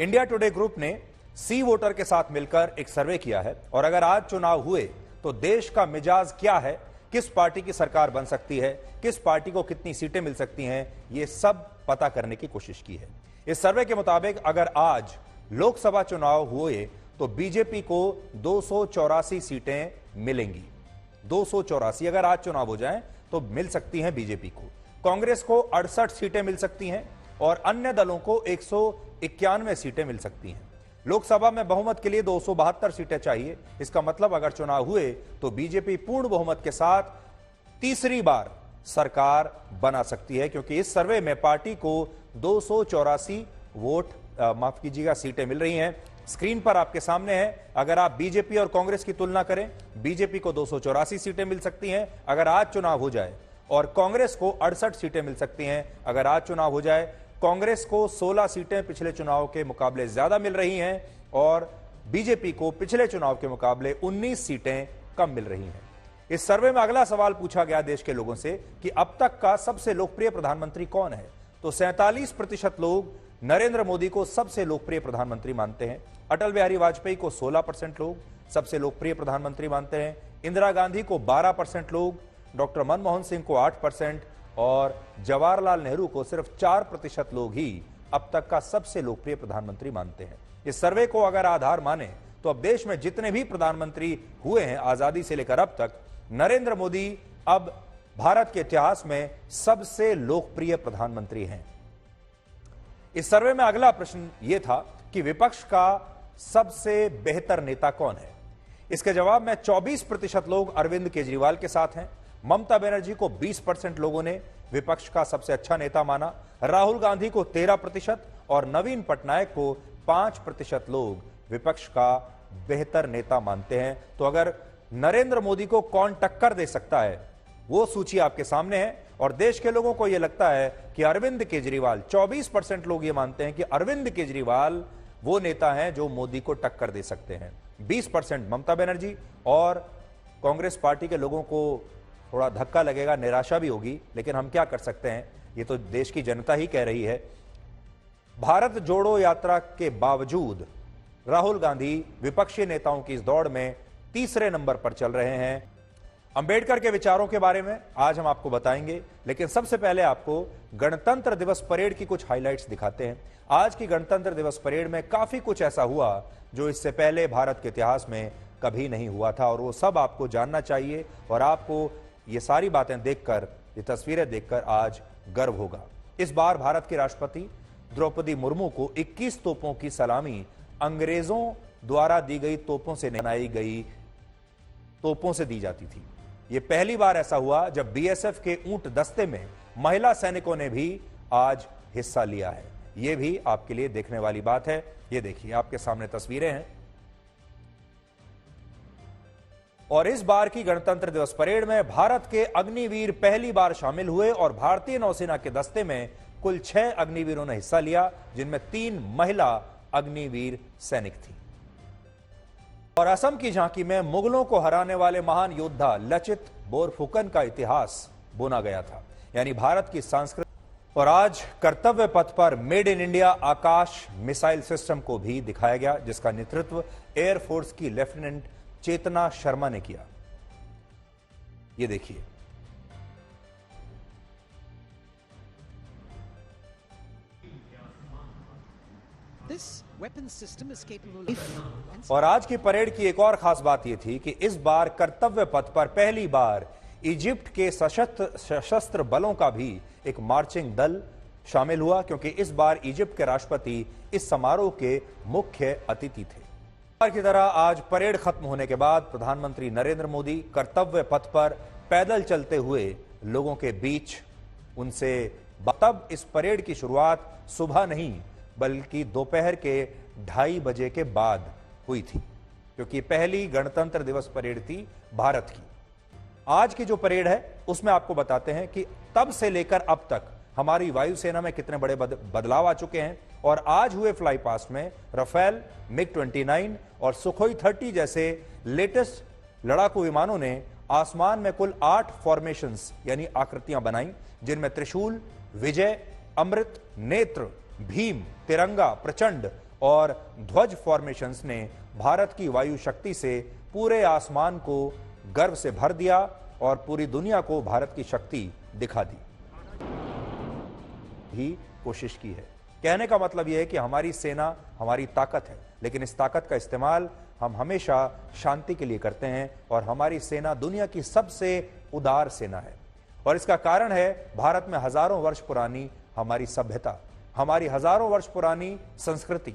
India today group ने सी voter के साथ मिलकर एक सर्वे किया है और अगर आज चुनाव हुए तो देश का मिजाज क्या है, किस पार्टी की सरकार बन सकती है, किस पार्टी को कितनी सीटें मिल सकती हैं, यह सब पता करने की कोशिश की है। इस सर्वे के मुताबिक अगर आज लोकसभा चुनाव हुए तो बीजेपी को 284 सीटें मिलेंगी। 284 अगर आज चुनाव हो जाएं तो मिल सकती हैं बीजेपी को। कांग्रेस को 68 सीटें मिल सकती हैं और अन्य दलों को 191 सीटें मिल सकती हैं। लोकसभा में बहुमत के लिए 272 सीटें चाहिए। इसका मतलब अगर चुनाव हुए तो बीजेपी पूर्ण बहुमत के साथ तीसरी बार सरकार बना सकती है, क्योंकि इस सर्वे में पार्टी को 284 सीटें मिल रही हैं। स्क्रीन पर आपके सामने है। अगर आप बीजेपी और कांग्रेस की तुलना करें, बीजेपी को 284 सीटें मिल सकती हैं अगर आज चुनाव हो जाए, और कांग्रेस को 68 सीटें मिल सकती हैं अगर आज चुनाव हो जाए। कांग्रेस को 16 सीटें पिछले चुनाव के मुकाबले ज्यादा मिल रही हैं और बीजेपी को पिछले चुनाव के मुकाबले 19 सीटें कम मिल रही हैं। इस सर्वे में अगला सवाल पूछा गया देश के लोगों से कि अब तक का सबसे लोकप्रिय प्रधानमंत्री कौन है, तो 47% लोग नरेंद्र मोदी को सबसे लोकप्रिय प्रधानमंत्री मानते हैं। अटल बिहारी वाजपेयी को 16% लोग सबसे लोकप्रिय प्रधानमंत्री मानते हैं। इंदिरा गांधी को 12% लोग, डॉक्टर मनमोहन सिंह को 8% और जवाहरलाल नेहरू को सिर्फ 4% लोग ही अब तक का सबसे लोकप्रिय प्रधानमंत्री मानते हैं। इस सर्वे को अगर आधार माने तो अब देश में जितने भी प्रधानमंत्री हुए हैं आजादी से लेकर अब तक, नरेंद्र मोदी अब भारत के इतिहास में सबसे लोकप्रिय प्रधानमंत्री हैं। इस सर्वे में अगला प्रश्न यह था कि विपक्ष का सबसे बेहतर नेता कौन है। इसके जवाब में 24% लोग अरविंद केजरीवाल के साथ हैं। ममता बनर्जी को 20% लोगों ने विपक्ष का सबसे अच्छा नेता माना। राहुल गांधी को 13% और नवीन पटनायक को 5% लोग विपक्ष का बेहतर नेता मानते हैं। तो अगर नरेंद्र मोदी को कौन टक्कर दे सकता है, वो सूची आपके सामने है। और देश के लोगों को यह लगता है कि अरविंद केजरीवाल, 24% लोग ये मानते हैं कि अरविंद केजरीवाल वो नेता हैं जो मोदी को टक्कर दे सकते हैं। 20% ममता बनर्जी, और कांग्रेस पार्टी के लोगों को थोड़ा धक्का लगेगा, निराशा भी होगी, लेकिन हम क्या कर सकते हैं, ये तो देश की जनता ही कह रही है। भारत जोड़ो यात्रा के बावजूद राहुल गांधी विपक्षी नेताओं की इस दौड़ में तीसरे नंबर पर चल रहे हैं। अंबेडकर के विचारों के बारे में आज हम आपको बताएंगे, लेकिन सबसे पहले आपको गणतंत्र दिवस परेड की कुछ हाइलाइट्स दिखाते हैं। आज की गणतंत्र दिवस परेड में काफी कुछ ऐसा हुआ जो इससे पहले भारत के इतिहास में कभी नहीं हुआ था, और वो सब आपको जानना चाहिए और आपको ये सारी बातें देखकर, ये तस्वीरें देखकर आज गर्व होगा। इस बार भारत के राष्ट्रपति द्रौपदी मुर्मू को 21 तोपों की सलामी अंग्रेजों द्वारा दी गई तोपों से बनाई गई तोपों से दी जाती थी। यह पहली बार ऐसा हुआ जब बीएसएफ के ऊंट दस्ते में महिला सैनिकों ने भी आज हिस्सा लिया है। यह भी आपके लिए देखने वाली बात है। ये देखिए, आपके सामने तस्वीरें हैं। और इस बार की गणतंत्र दिवस परेड में भारत के अग्निवीर पहली बार शामिल हुए और भारतीय नौसेना के दस्ते में कुल 6 अग्निवीरों ने हिस्सा लिया, जिनमें 3 महिला अग्निवीर सैनिक थी। और असम की झांकी में मुगलों को हराने वाले महान योद्धा लचित बोरफुकन का इतिहास बुना गया था, यानी भारत की संस्कृति। और आज कर्तव्य पथ पर made in India Akash missile system को भी दिखाया गया, जिसका नेतृत्व एयरफोर्स की लेफ्टिनेंट चेतना शर्मा ने किया। ये देखिए, और आज की परेड की एक और खास बात यह थी कि इस बार कर्तव्य पथ पर पहली बार इजिप्ट के सशस्त्र बलों का भी एक मार्चिंग दल शामिल हुआ, क्योंकि इस बार इजिप्ट के राष्ट्रपति इस समारोह के मुख्य अतिथि थे। की तरह आज परेड खत्म होने के बाद प्रधानमंत्री नरेंद्र मोदी कर्तव्य पथ पर पैदल चलते हुए लोगों के बीच उनसे तब इस परेड की शुरुआत सुबह नहीं बल्कि दोपहर के 2:30 बजे के बाद हुई थी, क्योंकि पहली गणतंत्र दिवस परेड थी भारत की। आज की जो परेड है उसमें आपको बताते हैं कि तब से लेकर अब तक हमारी वायुसेना में कितने बड़े बदलाव आ चुके हैं। और आज हुए फ्लाई पास्ट में राफेल, मिग-29 और सुखोई 30 जैसे लेटेस्ट लड़ाकू विमानों ने आसमान में कुल 8 फॉर्मेशंस यानी आकृतियां बनाई, जिनमें त्रिशूल, विजय, अमृत, नेत्र, भीम, तिरंगा, प्रचंड और ध्वज फॉर्मेशंस ने भारत की वायु शक्ति से पूरे आसमान को गर्व से भर दिया और पूरी दुनिया को भारत की शक्ति दिखा दी ही कोशिश की है। कहने का मतलब यह है कि हमारी सेना हमारी ताकत है, लेकिन इस ताकत का इस्तेमाल हम हमेशा शांति के लिए करते हैं और हमारी सेना दुनिया की सबसे उदार सेना है। और इसका कारण है भारत में हजारों वर्ष पुरानी हमारी सभ्यता, हमारी हजारों वर्ष पुरानी संस्कृति।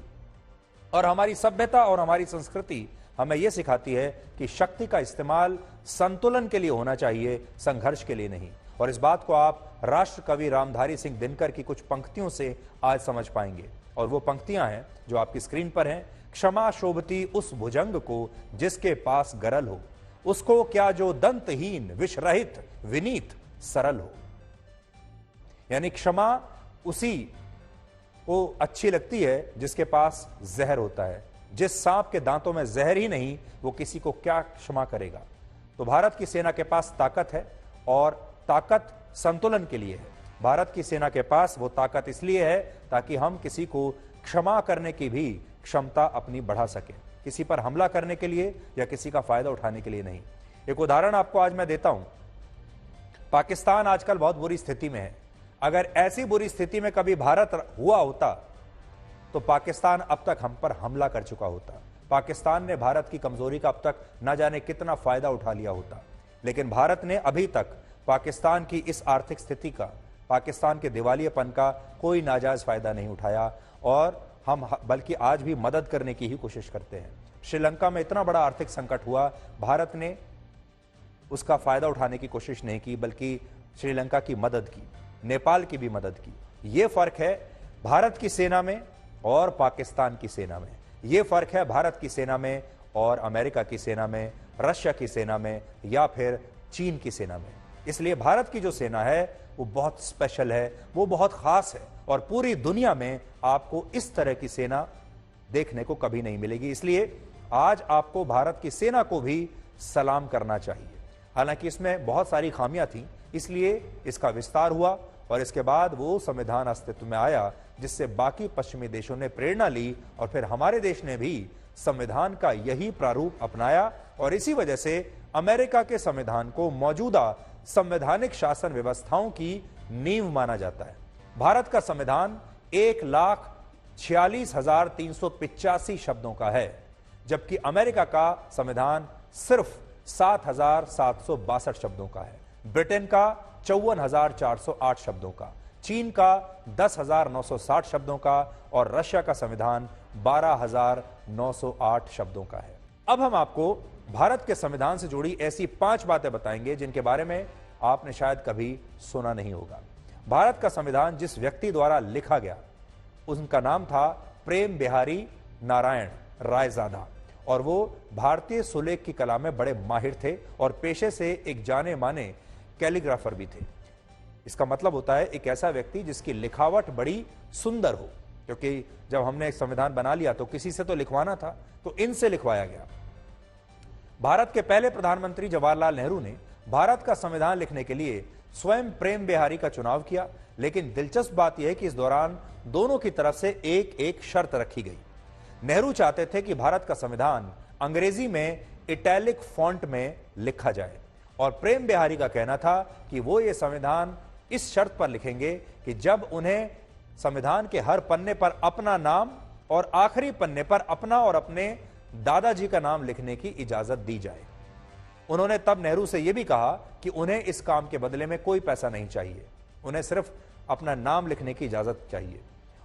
और हमारी सभ्यता और हमारी संस्कृति हमें यह सिखाती है कि शक्ति का इस्तेमाल संतुलन के लिए होना चाहिए, संघर्ष के लिए नहीं। और इस बात को आप राष्ट्र कवि रामधारी सिंह दिनकर की कुछ पंक्तियों से आज समझ पाएंगे। और वो पंक्तियां हैं जो आपकी स्क्रीन पर हैं। क्षमा शोभती उस भुजंग को जिसके पास गरल हो, उसको क्या जो दंतहीन विषरहित विनीत सरल हो। यानी क्षमा उसी को अच्छी लगती है जिसके पास जहर होता है। जिस सांप के दांतों में जहर ही नहीं, वो किसी को क्या क्षमा करेगा। तो भारत की सेना के पास ताकत है और ताकत संतुलन के लिए है। भारत की सेना के पास वो ताकत इसलिए है ताकि हम किसी को क्षमा करने की भी क्षमता अपनी बढ़ा सके, किसी पर हमला करने के लिए या किसी का फायदा उठाने के लिए नहीं। एक उदाहरण आपको आज मैं देता हूं। पाकिस्तान आजकल बहुत बुरी स्थिति में है। अगर ऐसी बुरी स्थिति में कभी भारत हुआ होता तो पाकिस्तान अब तक हम पर हमला कर चुका होता। पाकिस्तान ने भारत की कमजोरी का अब तक न जाने कितना फायदा उठा लिया होता। लेकिन भारत ने अभी तक पाकिस्तान की इस आर्थिक स्थिति का, पाकिस्तान के दिवालियेपन का कोई नाजायज फायदा नहीं उठाया और हम बल्कि आज भी मदद करने की ही कोशिश करते हैं। श्रीलंका में इतना बड़ा आर्थिक संकट हुआ, भारत ने उसका फायदा उठाने की कोशिश नहीं की, बल्कि श्रीलंका की मदद की, नेपाल की भी मदद की। यह फर्क है भारत की सेना में और पाकिस्तान की सेना में। यह फर्क है भारत की सेना में और अमेरिका की सेना में, रशिया की सेना में या फिर चीन की सेना में। इसलिए भारत की जो सेना है वो बहुत स्पेशल है, वो बहुत खास है और पूरी दुनिया में आपको इस तरह की सेना देखने को कभी नहीं मिलेगी। इसलिए आज आपको भारत की सेना को भी सलाम करना चाहिए। हालांकि इसमें बहुत सारी खामियां थी, इसलिए इसका विस्तार हुआ और इसके बाद वो संविधान अस्तित्व में आया जिससे बाकी पश्चिमी देशों ने प्रेरणा ली और फिर हमारे देश ने भी संविधान का यही प्रारूप अपनाया और इसी वजह से अमेरिका के संविधान को मौजूदा संवैधानिक शासन व्यवस्थाओं की नींव माना जाता है। भारत का संविधान 1,46,385 शब्दों का है, जबकि अमेरिका का संविधान सिर्फ 7,762 शब्दों का है। ब्रिटेन का 54,408 शब्दों का, चीन का 10,960 शब्दों का और रशिया का संविधान 12,908 शब्दों का है। अब हम आपको भारत के संविधान से जुड़ी ऐसी 5 बातें बताएंगे जिनके बारे में आपने शायद कभी सुना नहीं होगा। भारत का संविधान जिस व्यक्ति द्वारा लिखा गया उनका नाम था प्रेम बिहारी नारायण रायजादा और वो भारतीय सुलेख की कला में बड़े माहिर थे और पेशे से एक जाने माने कैलीग्राफर भी थे। इसका मतलब होता है एक ऐसा व्यक्ति जिसकी लिखावट बड़ी सुंदर हो, क्योंकि जब हमने एक संविधान बना लिया तो किसी से तो लिखवाना था, तो इनसे लिखवाया गया। भारत के पहले प्रधानमंत्री जवाहरलाल नेहरू ने भारत का संविधान लिखने के लिए स्वयं प्रेम बिहारी का चुनाव किया, लेकिन दिलचस्प बात यह है कि इस दौरान दोनों की तरफ से एक एक शर्त रखी गई। नेहरू चाहते थे कि भारत का संविधान अंग्रेजी में इटैलिक फॉन्ट में लिखा जाए और प्रेम बिहारी का कहना था कि वो ये संविधान इस शर्त पर लिखेंगे कि जब उन्हें संविधान के हर पन्ने पर अपना नाम और आखिरी पन्ने पर अपना और अपने दादाजी का नाम लिखने की इजाजत दी जाए। उन्होंने तब नेहरू से यह भी कहा कि उन्हें इस काम के बदले में कोई पैसा नहीं चाहिए, उन्हें सिर्फ अपना नाम लिखने की इजाजत चाहिए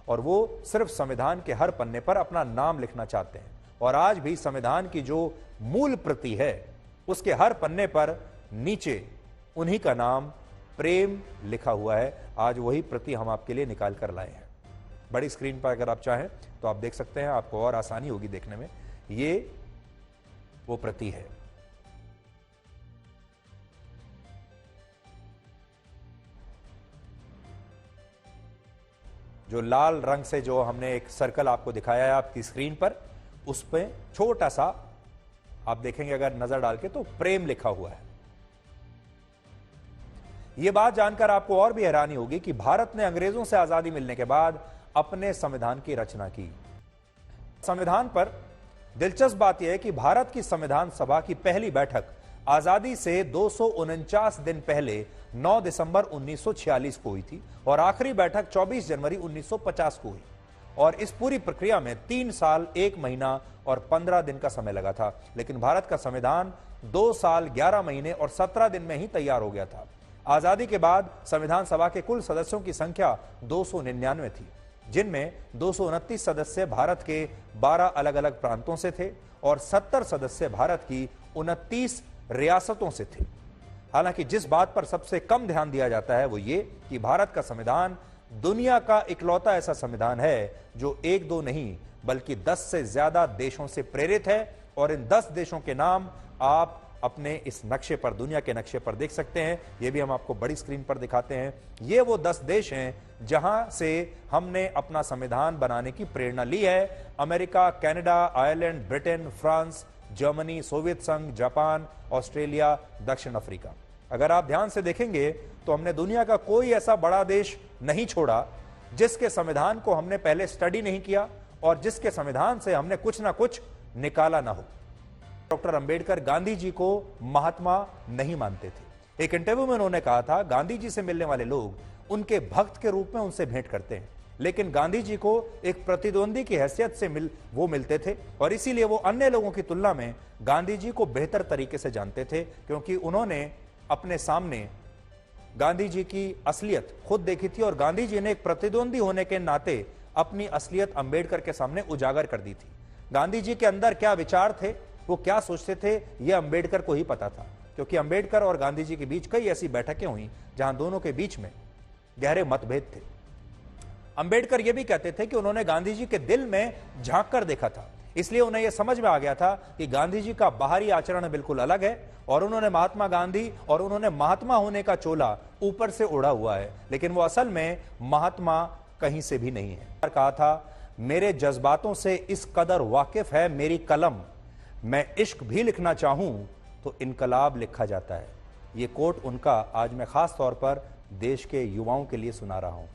और वो सिर्फ संविधान के हर पन्ने पर अपना नाम लिखना चाहते हैं। और आज भी संविधान की जो मूल प्रति है उसके हर पन्ने पर नीचे उन्हीं का नाम प्रेम लिखा हुआ है। आज वही प्रति हम आपके लिए निकाल कर लाए हैं। बड़ी स्क्रीन पर अगर आप चाहें तो आप देख सकते हैं, आपको और आसानी होगी देखने में। ये वो प्रति है। जो लाल रंग से जो हमने एक सर्कल आपको दिखाया है आपकी स्क्रीन पर, उस पे छोटा सा आप देखेंगे अगर नजर डाल के तो प्रेम लिखा हुआ है। यह बात जानकर आपको और भी हैरानी होगी कि भारत ने अंग्रेजों से आजादी मिलने के बाद अपने संविधान की रचना की। संविधान पर दिलचस्प बात यह है कि भारत की संविधान सभा की पहली बैठक आजादी से 249 दिन पहले 9 दिसंबर 1946 को हुई थी और आखिरी बैठक 24 जनवरी 1950 को हुई और इस पूरी प्रक्रिया में 3 साल 1 महीना और 15 दिन का समय लगा था। लेकिन भारत का संविधान 2 साल 11 महीने और 17 दिन में ही तैयार हो गया था। आजादी के बाद संविधान सभा के कुल सदस्यों की संख्या 299 थी, जिनमें 229 सदस्य भारत के 12 अलग अलग प्रांतों से थे और 70 सदस्य भारत की 29 रियासतों से थे। हालांकि जिस बात पर सबसे कम ध्यान दिया जाता है वो ये कि भारत का संविधान दुनिया का इकलौता ऐसा संविधान है जो 1-2 नहीं बल्कि 10 से ज्यादा देशों से प्रेरित है और इन 10 देशों के नाम आप अपने इस नक्शे पर, दुनिया के नक्शे पर देख सकते हैं। ये भी हम आपको बड़ी स्क्रीन पर दिखाते हैं। ये वो 10 देश हैं जहां से हमने अपना संविधान बनाने की प्रेरणा ली है। America, Canada, Ireland, Britain, France, Germany, Soviet संघ, जापान, ऑस्ट्रेलिया, दक्षिण अफ्रीका। अगर आप ध्यान से देखेंगे तो हमने दुनिया का कोई ऐसा बड़ा देश नहीं छोड़ा जिसके संविधान को हमने पहले स्टडी नहीं किया और जिसके संविधान से हमने कुछ ना कुछ निकाला ना हो। डॉक्टर अंबेडकर गांधी जी को महात्मा नहीं मानते थे। एक इंटरव्यू में उन्होंने कहा था, गांधी जी से मिलने वाले लोग उनके भक्त के रूप में उनसे भेंट करते हैं, लेकिन गांधी जी को एक प्रतिद्वंदी की हैसियत से वो मिलते थे और इसीलिए वो अन्य लोगों की तुलना में गांधी जी को बेहतर तरीके से जानते थे, क्योंकि उन्होंने अपने सामने गांधी जी की असलियत खुद देखी थी और गांधी जी ने एक प्रतिद्वंदी होने के नाते अपनी असलियत अंबेडकर के सामने उजागर कर दी थी। गांधी जी के अंदर क्या विचार थे, वो क्या सोचते थे, यह अंबेडकर को ही पता था, क्योंकि अंबेडकर और गांधी जी के बीच कई ऐसी बैठकें हुई जहां दोनों के बीच में गहरे मतभेद थे। अंबेडकर यह भी कहते थे कि उन्होंने गांधी जी के दिल में झांक कर देखा था, इसलिए उन्हें यह समझ में आ गया था कि गांधी जी का बाहरी आचरण बिल्कुल अलग है और उन्होंने महात्मा गांधी और उन्होंने महात्मा होने का चोला ऊपर से ओढ़ा हुआ है, लेकिन वो असल में महात्मा कहीं से भी नहीं है। कहा था, मेरे जज्बातों से इस कदर वाकिफ है मेरी कलम, मैं इश्क भी लिखना चाहूं तो इनकलाब लिखा जाता है। ये कोट उनका आज मैं खास तौर पर देश के युवाओं के लिए सुना रहा हूं।